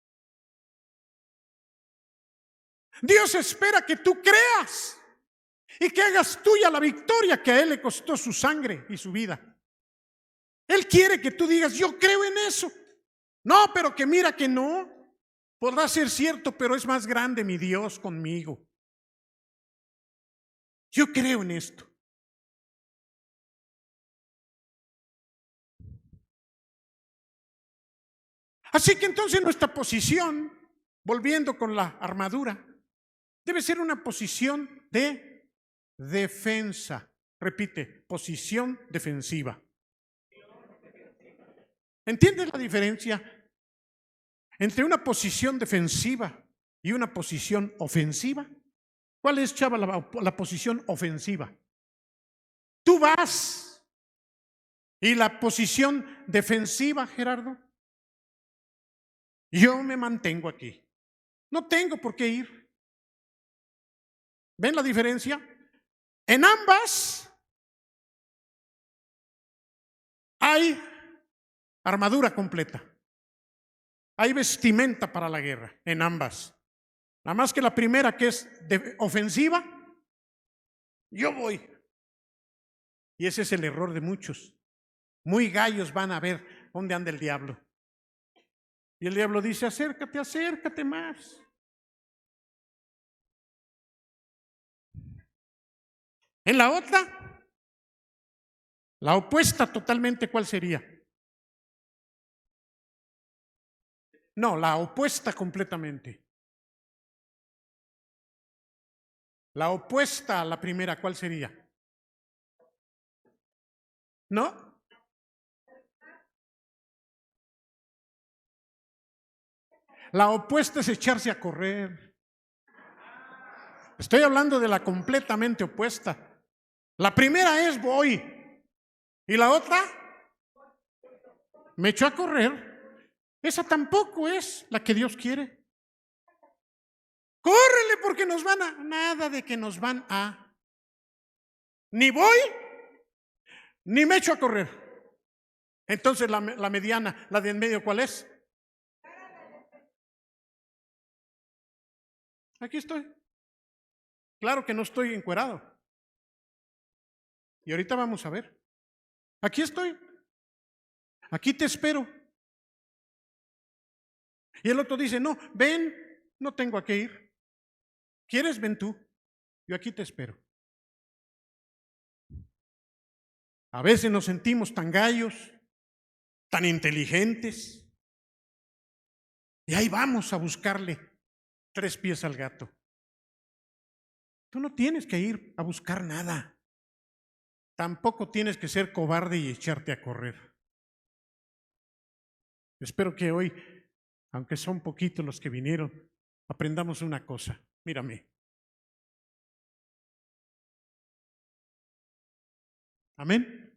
Dios espera que tú creas y que hagas tuya la victoria que a Él le costó su sangre y su vida. Él quiere que tú digas, yo creo en eso. No, pero que mira que no. Podrá ser cierto, pero es más grande mi Dios conmigo. Yo creo en esto. Así que entonces nuestra posición, volviendo con la armadura, debe ser una posición de defensa. Repite, posición defensiva. ¿Entiendes la diferencia entre una posición defensiva y una posición ofensiva? ¿Cuál es, chava, la posición ofensiva? Tú vas. ¿Y la posición defensiva, Gerardo? Yo me mantengo aquí. No tengo por qué ir. ¿Ven la diferencia? En ambas hay armadura completa. Hay vestimenta para la guerra, en ambas. Nada más que la primera, que es ofensiva, yo voy. Y ese es el error de muchos. Muy gallos van a ver dónde anda el diablo. Y el diablo dice, acércate, acércate más. En la otra, la opuesta totalmente, ¿cuál sería? No, la opuesta completamente. La opuesta a la primera, ¿cuál sería? ¿No? La opuesta es echarse a correr. Estoy hablando de la completamente opuesta. La primera es voy. Y la otra, me echo a correr. Esa tampoco es la que Dios quiere. Córrele porque nos van a... Nada de que nos van a... Ni voy, ni me echo a correr. Entonces la mediana, la de en medio, ¿cuál es? Aquí estoy. Claro que no estoy encuerado. Y ahorita vamos a ver. Aquí estoy. Aquí te espero. Y el otro dice, no, ven, no tengo a qué ir. ¿Quieres? Ven tú. Yo aquí te espero. A veces nos sentimos tan gallos, tan inteligentes. Y ahí vamos a buscarle 3 pies al gato. Tú no tienes que ir a buscar nada. Tampoco tienes que ser cobarde y echarte a correr. Espero que hoy, aunque son poquitos los que vinieron, aprendamos una cosa. Mírame. Amén.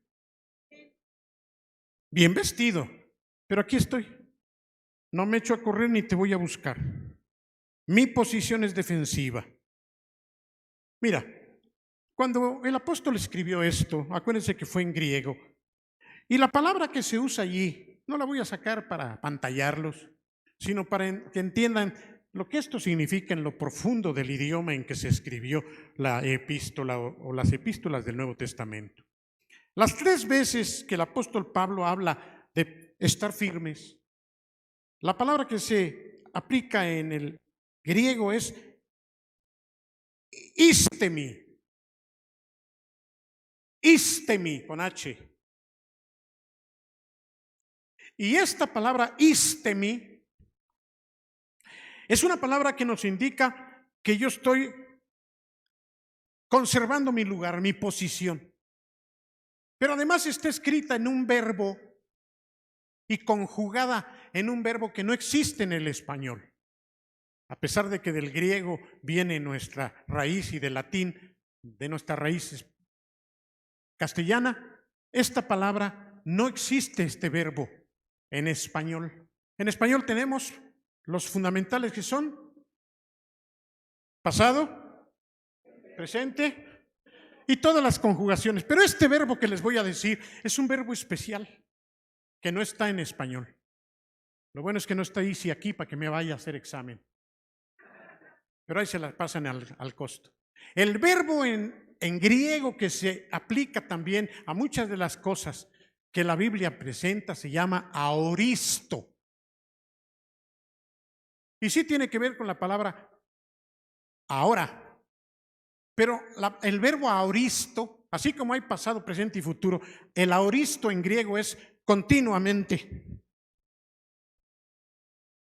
Bien vestido, pero aquí estoy. No me echo a correr ni te voy a buscar. Mi posición es defensiva. Mira, cuando el apóstol escribió esto, acuérdense que fue en griego, y la palabra que se usa allí, no la voy a sacar para pantallarlos, sino para que entiendan lo que esto significa en lo profundo del idioma en que se escribió la epístola o las epístolas del Nuevo Testamento. Las 3 veces que el apóstol Pablo habla de estar firmes, la palabra que se aplica en el griego es istemi con H. Y esta palabra istemi es una palabra que nos indica que yo estoy conservando mi lugar, mi posición. Pero además está escrita en un verbo y conjugada en un verbo que no existe en el español. A pesar de que del griego viene nuestra raíz y del latín, de nuestra raíz castellana, esta palabra no existe, este verbo en español. En español tenemos los fundamentales que son pasado, presente y todas las conjugaciones. Pero este verbo que les voy a decir es un verbo especial que no está en español. Lo bueno es que no está Isi aquí para que me vaya a hacer examen. Pero ahí se la pasan al costo. El verbo en griego que se aplica también a muchas de las cosas que la Biblia presenta se llama aoristo. Y sí tiene que ver con la palabra ahora. Pero el verbo aoristo, así como hay pasado, presente y futuro, el aoristo en griego es continuamente.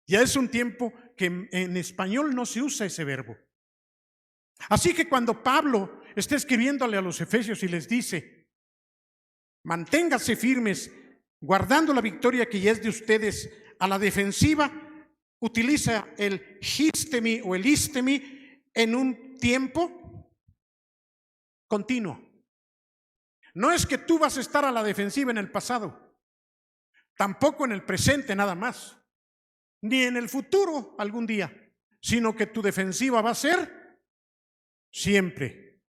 Ya es un tiempo que en español no se usa ese verbo. Así que cuando Pablo está escribiéndole a los efesios y les dice, manténgase firmes, guardando la victoria que ya es de ustedes, a la defensiva, utiliza el histemi o el istemi en un tiempo continuo. No es que tú vas a estar a la defensiva en el pasado, tampoco en el presente nada más, ni en el futuro algún día, sino que tu defensiva va a ser siempre.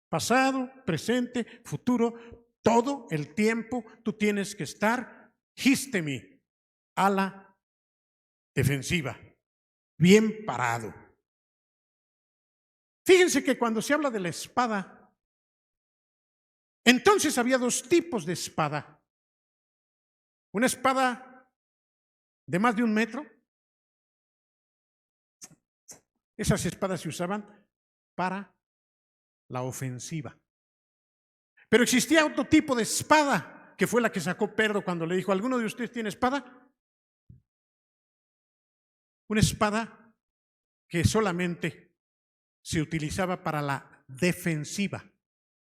Pasado, presente, futuro, todo el tiempo tú tienes que estar histemi, a la defensiva, bien parado. Fíjense que cuando se habla de la espada, entonces había 2 tipos de espada. Una espada de más de 1 metro. Esas espadas se usaban para la ofensiva. Pero existía otro tipo de espada, que fue la que sacó Pedro cuando le dijo, ¿alguno de ustedes tiene espada? Una espada que solamente se utilizaba para la defensiva.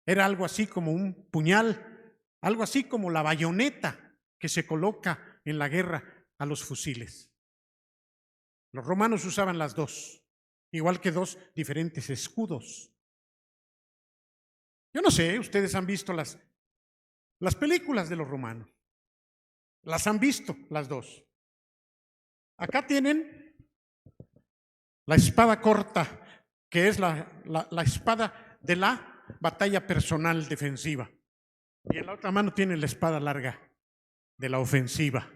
Era algo así como un puñal, algo así como la bayoneta que se coloca en la guerra a los fusiles. Los romanos usaban las 2, igual que 2 diferentes escudos. Yo no sé, ustedes han visto las películas de los romanos. Las han visto las 2. Acá tienen la espada corta, que es la espada de la batalla personal defensiva. Y en la otra mano tienen la espada larga de la ofensiva.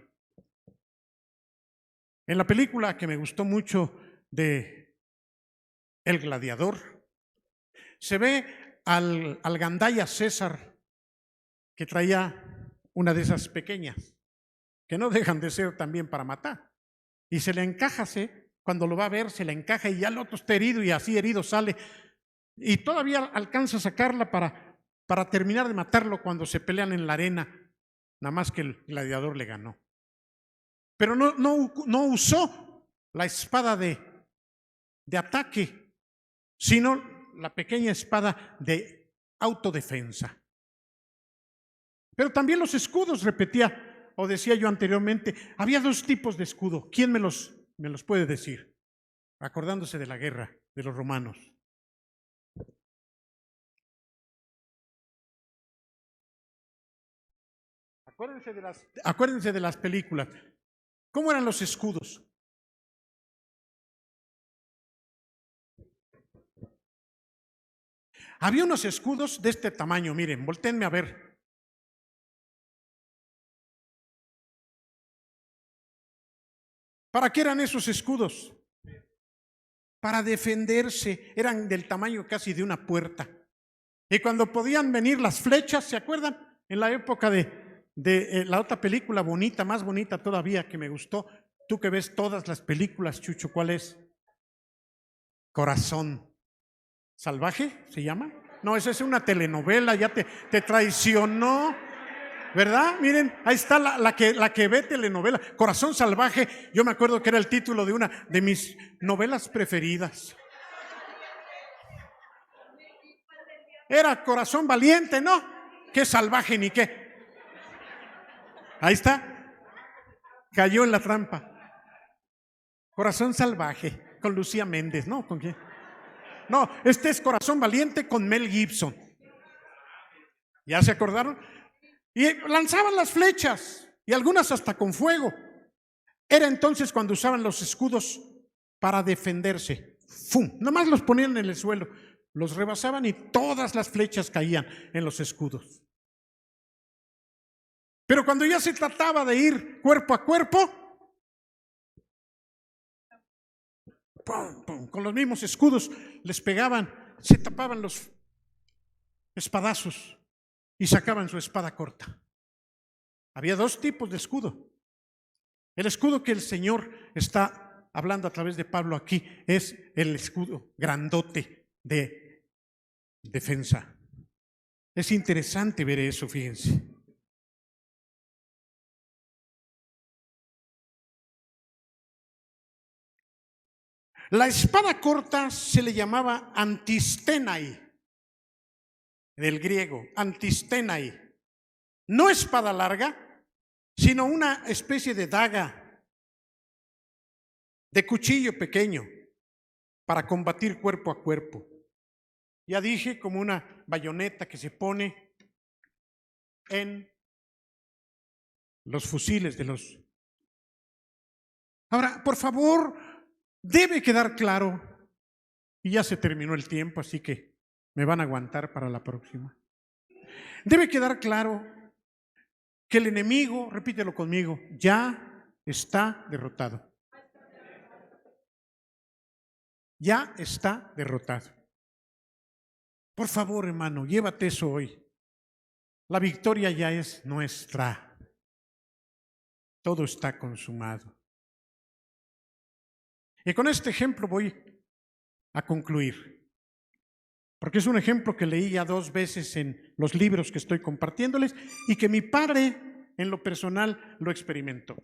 En la película que me gustó mucho de El Gladiador, se ve al gandaya César que traía una de esas pequeñas, que no dejan de ser también para matar. Y se le encaja, cuando lo va a ver, se le encaja y ya el otro está herido y así herido sale. Y todavía alcanza a sacarla para terminar de matarlo cuando se pelean en la arena, nada más que el gladiador le ganó. Pero no usó la espada de ataque, sino la pequeña espada de autodefensa. Pero también los escudos, repetía o decía yo anteriormente, había 2 tipos de escudo. ¿Quién me los puede decir? Acordándose de la guerra de los romanos. Acuérdense de las películas. ¿Cómo eran los escudos? Había unos escudos de este tamaño, miren, voltéenme a ver. ¿Para qué eran esos escudos? Para defenderse, eran del tamaño casi de una puerta. Y cuando podían venir las flechas, ¿se acuerdan? En la época de la otra película bonita, más bonita todavía, que me gustó. Tú que ves todas las películas, Chucho, ¿cuál es? Corazón Salvaje, ¿se llama? No, esa es una telenovela, ya te traicionó, ¿verdad? Miren, ahí está la que ve telenovela. Corazón Salvaje, yo me acuerdo que era el título de una de mis novelas preferidas. Era Corazón Valiente, ¿no? Qué salvaje ni qué. Ahí está. Cayó en la trampa. Corazón Salvaje, con Lucía Méndez, ¿no? ¿Con quién? No, este es Corazón Valiente con Mel Gibson. ¿Ya se acordaron? Y lanzaban las flechas, y algunas hasta con fuego. Era entonces cuando usaban los escudos para defenderse. ¡Fum! Nomás los ponían en el suelo, los rebasaban y todas las flechas caían en los escudos. Pero cuando ya se trataba de ir cuerpo a cuerpo, ¡pum, pum! Con los mismos escudos les pegaban, se tapaban los espadazos y sacaban su espada corta. Había dos tipos de escudo. El escudo que el Señor está hablando a través de Pablo aquí es el escudo grandote de defensa. Es interesante ver eso, fíjense. La espada corta se le llamaba antistenai, del griego, antistenai. No espada larga, sino una especie de daga, de cuchillo pequeño, para combatir cuerpo a cuerpo. Ya dije, como una bayoneta que se pone en los fusiles de los... Ahora, por favor, debe quedar claro, y ya se terminó el tiempo, así que me van a aguantar para la próxima. Debe quedar claro que el enemigo, repítelo conmigo, ya está derrotado. Ya está derrotado. Por favor, hermano, llévate eso hoy. La victoria ya es nuestra. Todo está consumado. Y con este ejemplo voy a concluir, porque es un ejemplo que leí ya 2 veces en los libros que estoy compartiéndoles y que mi padre en lo personal lo experimentó.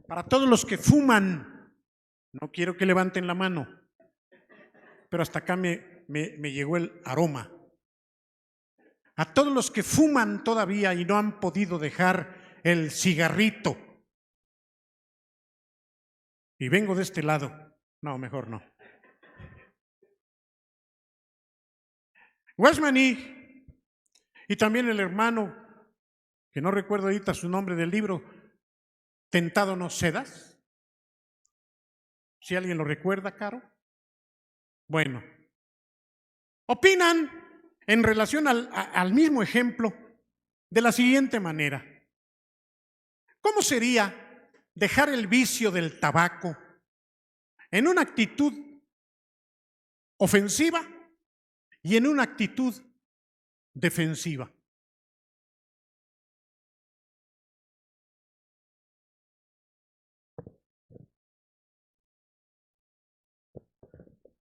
Para todos los que fuman, no quiero que levanten la mano, pero hasta acá me llegó el aroma. A todos los que fuman todavía y no han podido dejar el cigarrito, y vengo de este lado, no, mejor no. Westmany y también el hermano, que no recuerdo ahorita su nombre del libro, Tentado no cedas. Si alguien lo recuerda, Caro. Bueno, opinan en relación al mismo ejemplo de la siguiente manera. ¿Cómo sería dejar el vicio del tabaco en una actitud ofensiva y en una actitud defensiva?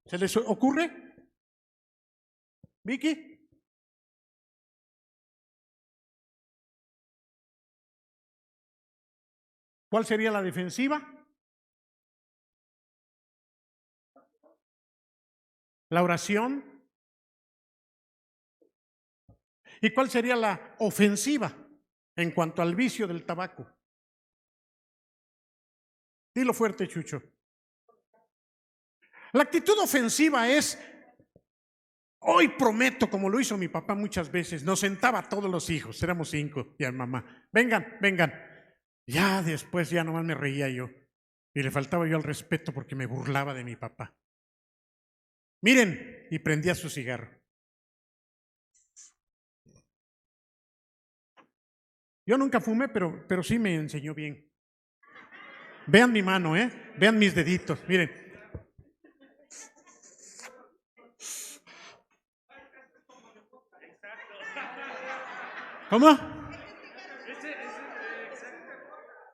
¿Se les ocurre? ¿Vicky? ¿Cuál sería la defensiva? La oración. ¿Y cuál sería la ofensiva en cuanto al vicio del tabaco? Dilo fuerte, Chucho. La actitud ofensiva es, hoy prometo, como lo hizo mi papá muchas veces, nos sentaba a todos los hijos, éramos 5 y a mamá, vengan, vengan. Ya después ya nomás me reía yo y le faltaba yo al respeto porque me burlaba de mi papá. Miren, y prendía su cigarro. Yo nunca fumé, pero sí me enseñó bien. Vean mi mano, vean mis deditos, miren. ¿Cómo?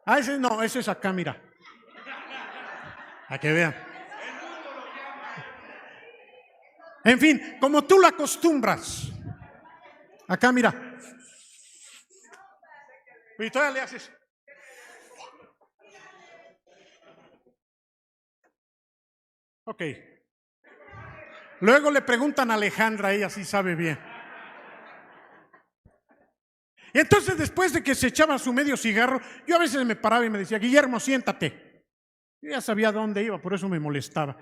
Ese no, ese es acá, mira. A que vean. En fin, como tú lo acostumbras. Acá, mira. Y todavía le haces. Ok. Luego le preguntan a Alejandra, ella sí sabe bien. Y entonces, después de que se echaba su medio cigarro, yo a veces me paraba y me decía, Guillermo, siéntate. Yo ya sabía dónde iba, por eso me molestaba.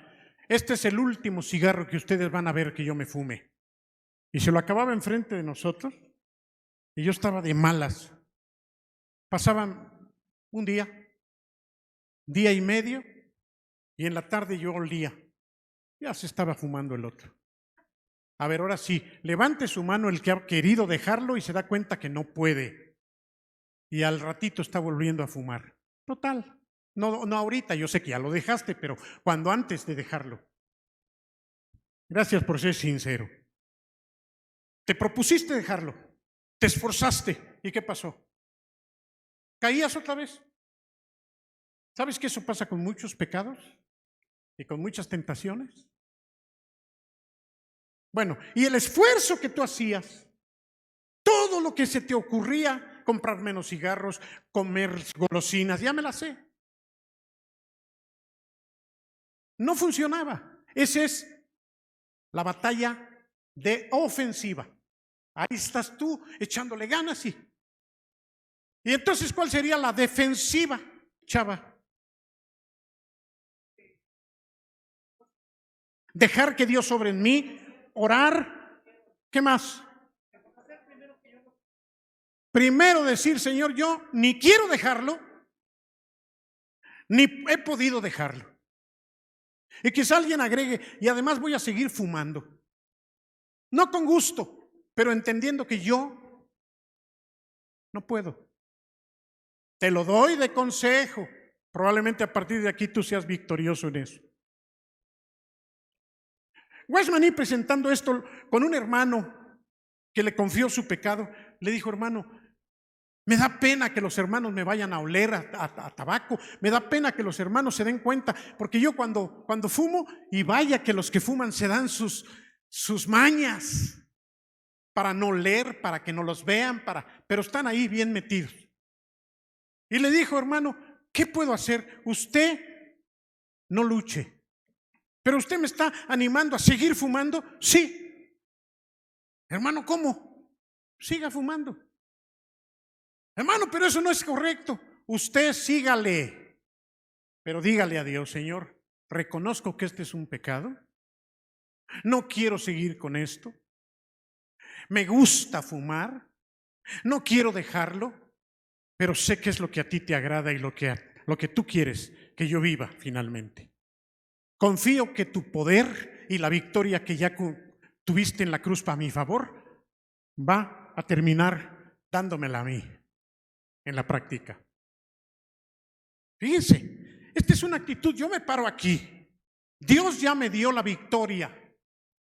Este es el último cigarro que ustedes van a ver que yo me fume. Y se lo acababa enfrente de nosotros y yo estaba de malas. Pasaban un día, día y medio, y en la tarde yo olía. Ya se estaba fumando el otro. A ver, ahora sí, levante su mano el que ha querido dejarlo y se da cuenta que no puede. Y al ratito está volviendo a fumar. Total. No ahorita, yo sé que ya lo dejaste, pero cuando antes de dejarlo. Gracias por ser sincero. Te propusiste dejarlo, te esforzaste. ¿Y qué pasó? ¿Caías otra vez? ¿Sabes que eso pasa con muchos pecados y con muchas tentaciones? Bueno, y el esfuerzo que tú hacías, todo lo que se te ocurría, comprar menos cigarros, comer golosinas, ya me la sé. No funcionaba. Esa es la batalla de ofensiva. Ahí estás tú echándole ganas y entonces, ¿cuál sería la defensiva, chava? Dejar que Dios sobre en mí, orar, ¿qué más? Primero decir, Señor, yo ni quiero dejarlo, ni he podido dejarlo. Y quizá alguien agregue, y además voy a seguir fumando. No con gusto, pero entendiendo que yo no puedo. Te lo doy de consejo. Probablemente a partir de aquí tú seas victorioso en eso. Weisman, presentando esto con un hermano que le confió su pecado, le dijo, hermano, me da pena que los hermanos me vayan a oler a tabaco, me da pena que los hermanos se den cuenta, porque yo cuando fumo, y vaya que los que fuman se dan sus mañas para no oler, para que no los vean, pero están ahí bien metidos. Y le dijo, hermano, ¿qué puedo hacer? Usted no luche, pero usted me está animando a seguir fumando. Sí. Hermano, ¿cómo? Siga fumando. Hermano, pero eso no es correcto. Usted sígale, pero dígale a Dios, Señor, reconozco que este es un pecado. No quiero seguir con esto. Me gusta fumar. No quiero dejarlo, pero sé que es lo que a ti te agrada y lo que tú quieres que yo viva finalmente. Confío que tu poder y la victoria que ya tuviste en la cruz para mi favor va a terminar dándomela a mí en la práctica. Fíjense, esta es una actitud, yo me paro aquí. Dios ya me dio la victoria.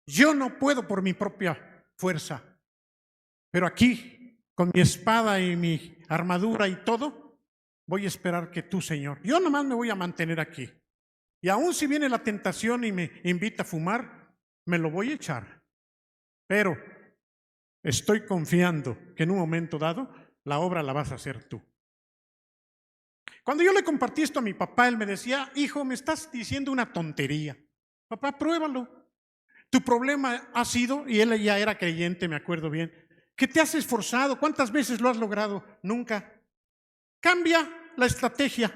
Yo no puedo por mi propia fuerza, pero aquí, con mi espada y mi armadura y todo, voy a esperar que tú, Señor, yo nomás me voy a mantener aquí. Y aún si viene la tentación y me invita a fumar, me lo voy a echar. Pero estoy confiando que en un momento dado, la obra la vas a hacer tú. Cuando yo le compartí esto a mi papá, él me decía, hijo, me estás diciendo una tontería. Papá, pruébalo. Tu problema ha sido, y él ya era creyente, me acuerdo bien, que te has esforzado. ¿Cuántas veces lo has logrado? Nunca. Cambia la estrategia.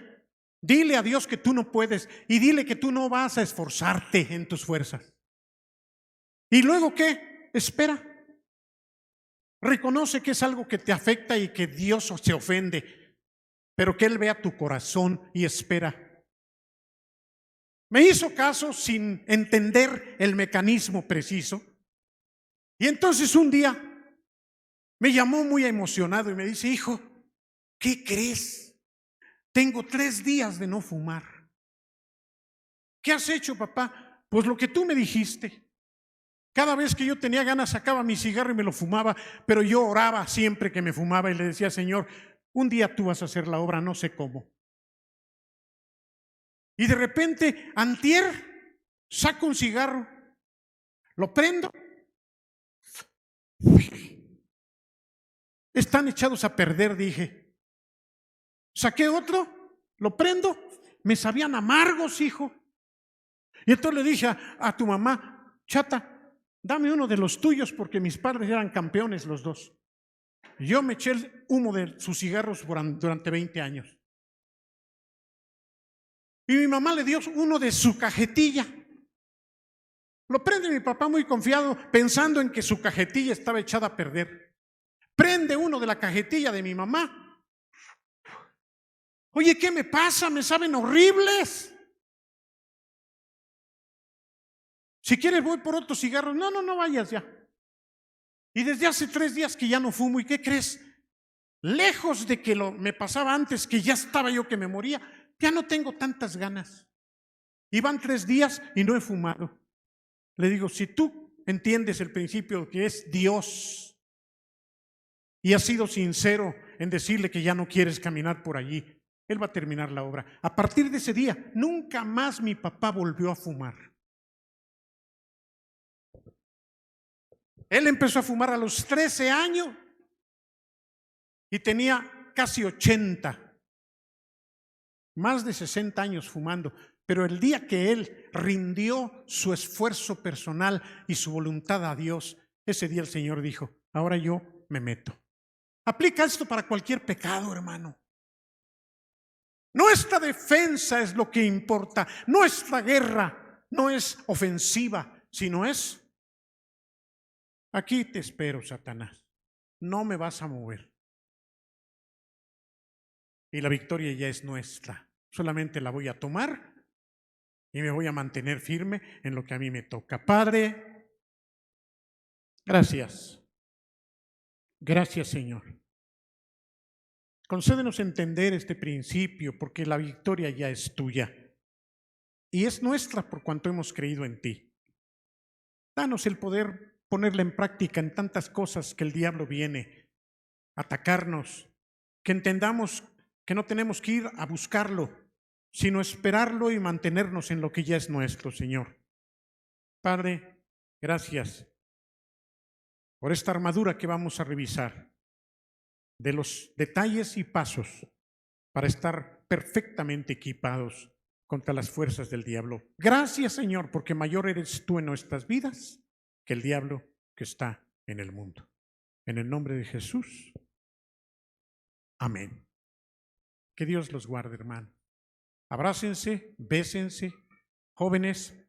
Dile a Dios que tú no puedes y dile que tú no vas a esforzarte en tus fuerzas. ¿Y luego qué? Espera. Reconoce que es algo que te afecta y que Dios se ofende, pero que Él vea tu corazón y espera. Me hizo caso sin entender el mecanismo preciso. Y entonces un día me llamó muy emocionado y me dice: hijo, ¿qué crees? Tengo 3 días de no fumar. ¿Qué has hecho, papá? Pues lo que tú me dijiste. Cada vez que yo tenía ganas sacaba mi cigarro y me lo fumaba, pero yo oraba siempre que me fumaba y le decía: Señor, un día tú vas a hacer la obra, no sé cómo. Y de repente, antier, saco un cigarro, lo prendo. Están echados a perder, dije. Saqué otro, lo prendo, me sabían amargos, hijo. Y entonces le dije a tu mamá: chata, dame uno de los tuyos, porque mis padres eran campeones los dos. Yo me eché el humo de sus cigarros durante 20 años. Y mi mamá le dio uno de su cajetilla. Lo prende mi papá muy confiado, pensando en que su cajetilla estaba echada a perder. Prende uno de la cajetilla de mi mamá. Oye, ¿qué me pasa? Me saben horribles. Si quieres voy por otros cigarros. No, no vayas ya. Y desde hace 3 días que ya no fumo. ¿Y qué crees? Lejos de que me pasaba antes, que ya estaba yo que me moría, ya no tengo tantas ganas. Y van 3 días y no he fumado. Le digo: si tú entiendes el principio que es Dios y has sido sincero en decirle que ya no quieres caminar por allí, Él va a terminar la obra. A partir de ese día, nunca más mi papá volvió a fumar. Él empezó a fumar a los 13 años y tenía casi 80, más de 60 años fumando. Pero el día que él rindió su esfuerzo personal y su voluntad a Dios, ese día el Señor dijo: ahora yo me meto. Aplica esto para cualquier pecado, hermano. Nuestra defensa es lo que importa. Nuestra guerra no es ofensiva, sino es: aquí te espero, Satanás. No me vas a mover. Y la victoria ya es nuestra. Solamente la voy a tomar y me voy a mantener firme en lo que a mí me toca. Padre, gracias. Gracias, Señor. Concédenos entender este principio, porque la victoria ya es tuya y es nuestra por cuanto hemos creído en ti. Danos el poder ponerla en práctica en tantas cosas que el diablo viene a atacarnos, que entendamos que no tenemos que ir a buscarlo, sino esperarlo y mantenernos en lo que ya es nuestro, Señor. Padre, gracias por esta armadura que vamos a revisar, de los detalles y pasos para estar perfectamente equipados contra las fuerzas del diablo. Gracias, Señor, porque mayor eres tú en nuestras vidas que el diablo que está en el mundo. En el nombre de Jesús. Amén. Que Dios los guarde, hermano. Abrácense, bésense, jóvenes.